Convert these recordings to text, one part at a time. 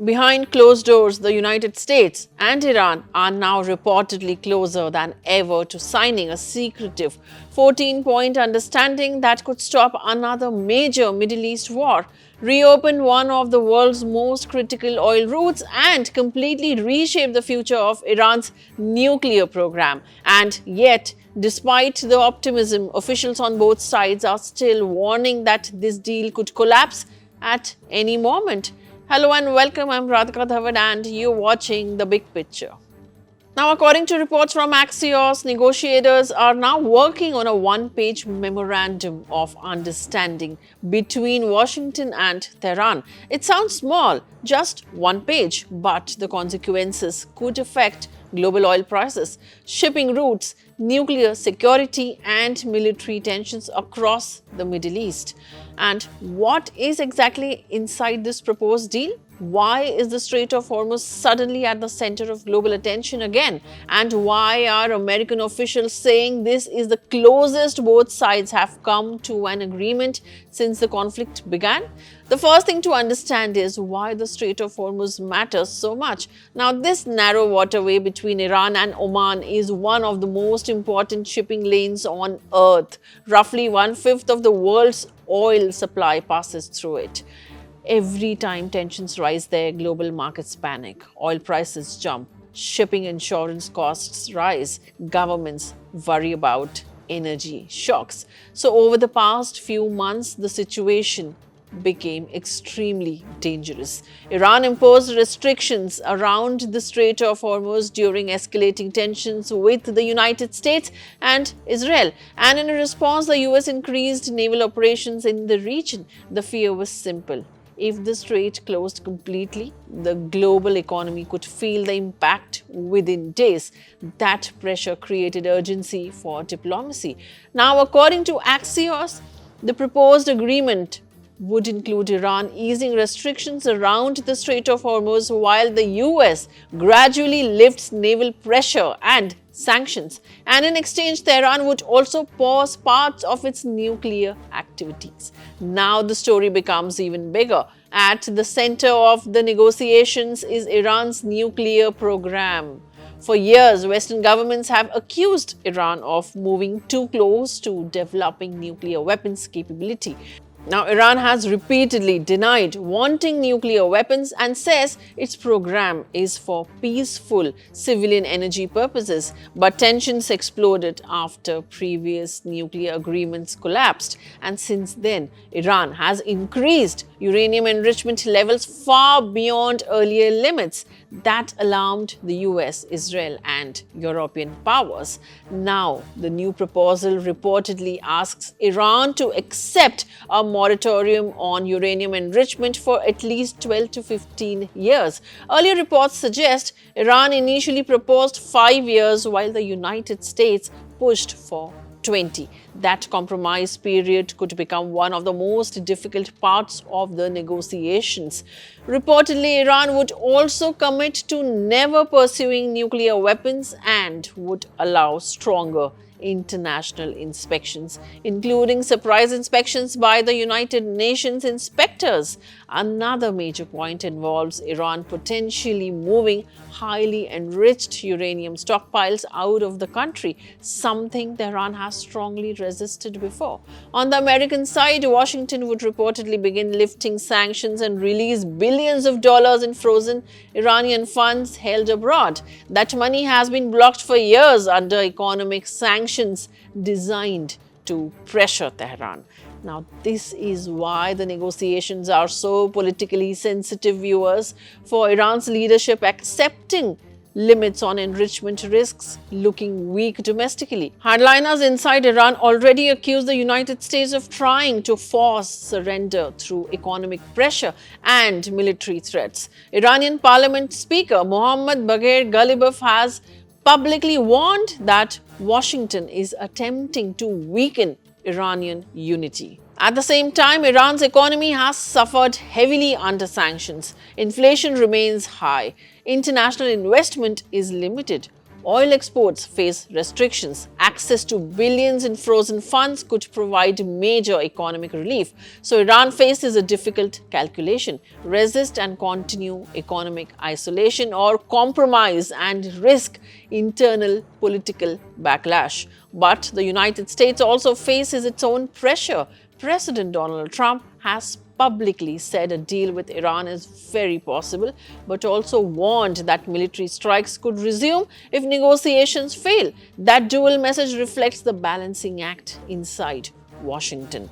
Behind closed doors, the United States and Iran are now reportedly closer than ever to signing a secretive 14-point understanding that could stop another major Middle East war, reopen one of the world's most critical oil routes, and completely reshape the future of Iran's nuclear program. And yet, despite the optimism, officials on both sides are still warning that this deal could collapse at any moment. Hello and welcome, I'm Radhika Dhawad and you're watching The Big Picture. Now, according to reports from Axios, negotiators are now working on a one-page memorandum of understanding between Washington and Tehran. It sounds small, just one page, but the consequences could affect global oil prices, shipping routes, nuclear security, and military tensions across the Middle East. And what is exactly inside this proposed deal? Why is the Strait of Hormuz suddenly at the center of global attention again? And why are American officials saying this is the closest both sides have come to an agreement since the conflict began? The first thing to understand is why the Strait of Hormuz matters so much. Now, this narrow waterway between Iran and Oman is one of the most important shipping lanes on Earth. Roughly 1/5 of the world's oil supply passes through it. Every time tensions rise there, global markets panic, oil prices jump, shipping insurance costs rise, governments worry about energy shocks. So over the past few months, the situation became extremely dangerous. Iran imposed restrictions around the Strait of Hormuz during escalating tensions with the United States and Israel. And in response, the US increased naval operations in the region. The fear was simple. If the strait closed completely, the global economy could feel the impact within days. That pressure created urgency for diplomacy. Now, according to Axios, the proposed agreement would include Iran easing restrictions around the Strait of Hormuz while the US gradually lifts naval pressure and sanctions. And in exchange, Tehran would also pause parts of its nuclear activities. Now the story becomes even bigger. At the center of the negotiations is Iran's nuclear program. For years, Western governments have accused Iran of moving too close to developing nuclear weapons capability. Now, Iran has repeatedly denied wanting nuclear weapons and says its program is for peaceful civilian energy purposes. But tensions exploded after previous nuclear agreements collapsed. And since then, Iran has increased uranium enrichment levels far beyond earlier limits. That alarmed the US, Israel, and European powers. Now, the new proposal reportedly asks Iran to accept a moratorium on uranium enrichment for at least 12 to 15 years. Earlier reports suggest Iran initially proposed 5 years while the United States pushed for 20. That compromise period could become one of the most difficult parts of the negotiations. Reportedly, Iran would also commit to never pursuing nuclear weapons and would allow stronger international inspections, including surprise inspections by the United Nations inspectors. Another major point involves Iran potentially moving highly enriched uranium stockpiles out of the country, something Tehran has strongly resisted before. On the American side, Washington would reportedly begin lifting sanctions and release billions of dollars in frozen Iranian funds held abroad. That money has been blocked for years under economic sanctions designed to pressure Tehran. Now, this is why the negotiations are so politically sensitive, viewers. For Iran's leadership, accepting limits on enrichment risks looking weak domestically. Hardliners inside Iran already accuse the United States of trying to force surrender through economic pressure and military threats. Iranian Parliament Speaker Mohammad Bagher Ghalibaf has publicly warned that Washington is attempting to weaken Iranian unity. At the same time, Iran's economy has suffered heavily under sanctions. Inflation remains high. International investment is limited. Oil exports face restrictions. Access to billions in frozen funds could provide major economic relief. So Iran faces a difficult calculation: resist and continue economic isolation, or compromise and risk internal political backlash. But the United States also faces its own pressure. President Donald Trump has publicly said a deal with Iran is very possible, but also warned that military strikes could resume if negotiations fail. That dual message reflects the balancing act inside Washington.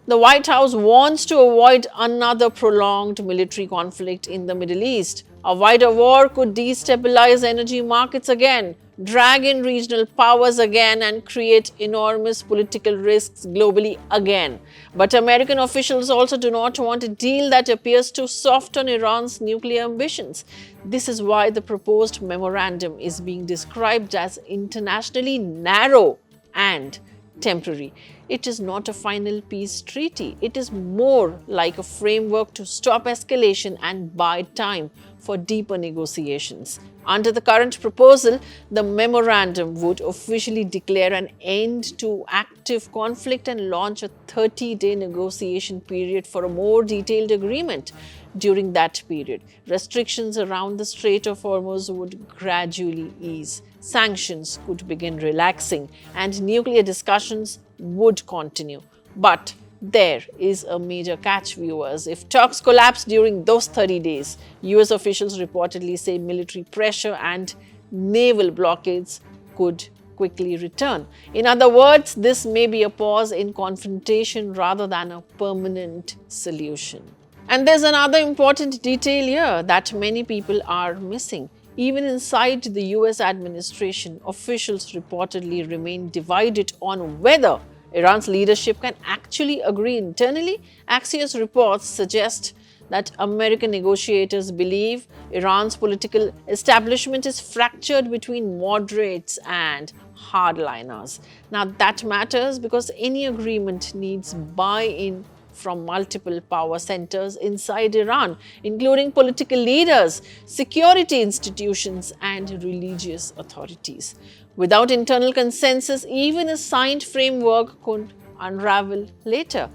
The White House wants to avoid another prolonged military conflict in the Middle East. A wider war could destabilize energy markets again, drag in regional powers again, and create enormous political risks globally again. But American officials also do not want a deal that appears too soft on Iran's nuclear ambitions. This is why the proposed memorandum is being described as internationally narrow and temporary. It is not a final peace treaty. It is more like a framework to stop escalation and buy time for deeper negotiations. Under the current proposal, the memorandum would officially declare an end to active conflict and launch a 30-day negotiation period for a more detailed agreement. During that period, restrictions around the Strait of Hormuz would gradually ease. Sanctions could begin relaxing and nuclear discussions would continue. But there is a major catch, viewers. If talks collapse during those 30 days, US officials reportedly say military pressure and naval blockades could quickly return. In other words, this may be a pause in confrontation rather than a permanent solution. And there's another important detail here that many people are missing. Even inside the US administration, officials reportedly remain divided on whether Iran's leadership can actually agree internally. Axios reports suggest that American negotiators believe Iran's political establishment is fractured between moderates and hardliners. Now that matters because any agreement needs buy-in from multiple power centers inside Iran, including political leaders, security institutions, and religious authorities. Without internal consensus, even a signed framework could unravel later.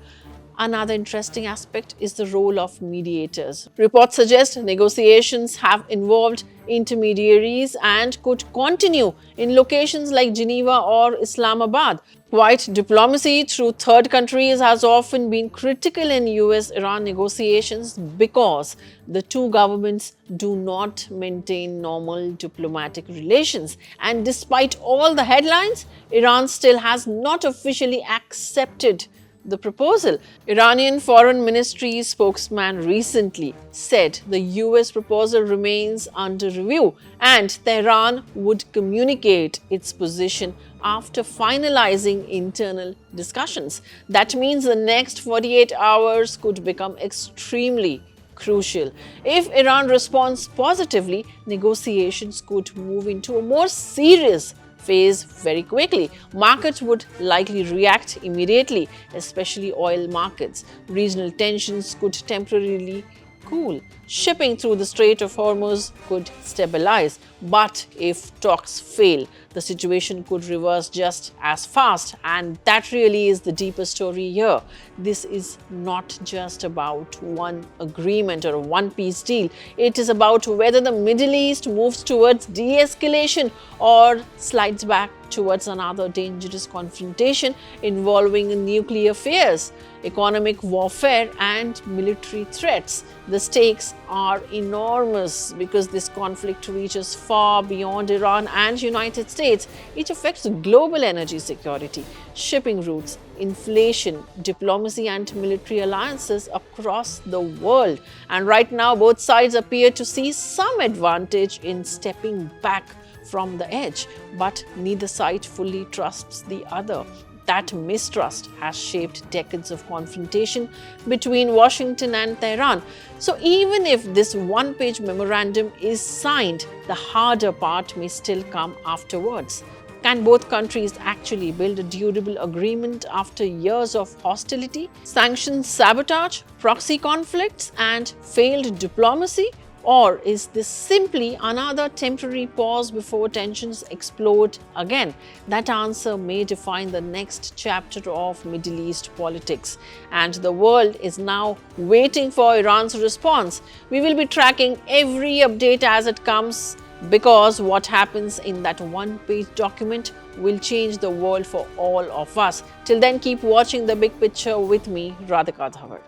Another interesting aspect is the role of mediators. Reports suggest negotiations have involved intermediaries and could continue in locations like Geneva or Islamabad. Quiet diplomacy through third countries has often been critical in US-Iran negotiations because the two governments do not maintain normal diplomatic relations. And despite all the headlines, Iran still has not officially accepted the proposal. Iranian Foreign Ministry spokesman recently said the US proposal remains under review and Tehran would communicate its position after finalizing internal discussions. That means the next 48 hours could become extremely crucial. If Iran responds positively, negotiations could move into a more serious phase very quickly. Markets would likely react immediately, especially oil markets. Regional tensions could temporarily cool. Shipping through the Strait of Hormuz could stabilize. But if talks fail, the situation could reverse just as fast. And that really is the deeper story here. This is not just about one agreement or a one-piece deal. It is about whether the Middle East moves towards de-escalation or slides back towards another dangerous confrontation involving nuclear fears, economic warfare, and military threats. The stakes are enormous because this conflict reaches far beyond Iran and United States. It affects global energy security, shipping routes, inflation, diplomacy, and military alliances across the world. And right now, both sides appear to see some advantage in stepping back from the edge, but neither side fully trusts the other. That mistrust has shaped decades of confrontation between Washington and Tehran. So even if this one-page memorandum is signed, the harder part may still come afterwards. Can both countries actually build a durable agreement after years of hostility, sanctions sabotage, proxy conflicts, and failed diplomacy? Or is this simply another temporary pause before tensions explode again? That answer may define the next chapter of Middle East politics. And the world is now waiting for Iran's response. We will be tracking every update as it comes, because what happens in that one-page document will change the world for all of us. Till then, keep watching The Big Picture with me, Radhika Dhawad.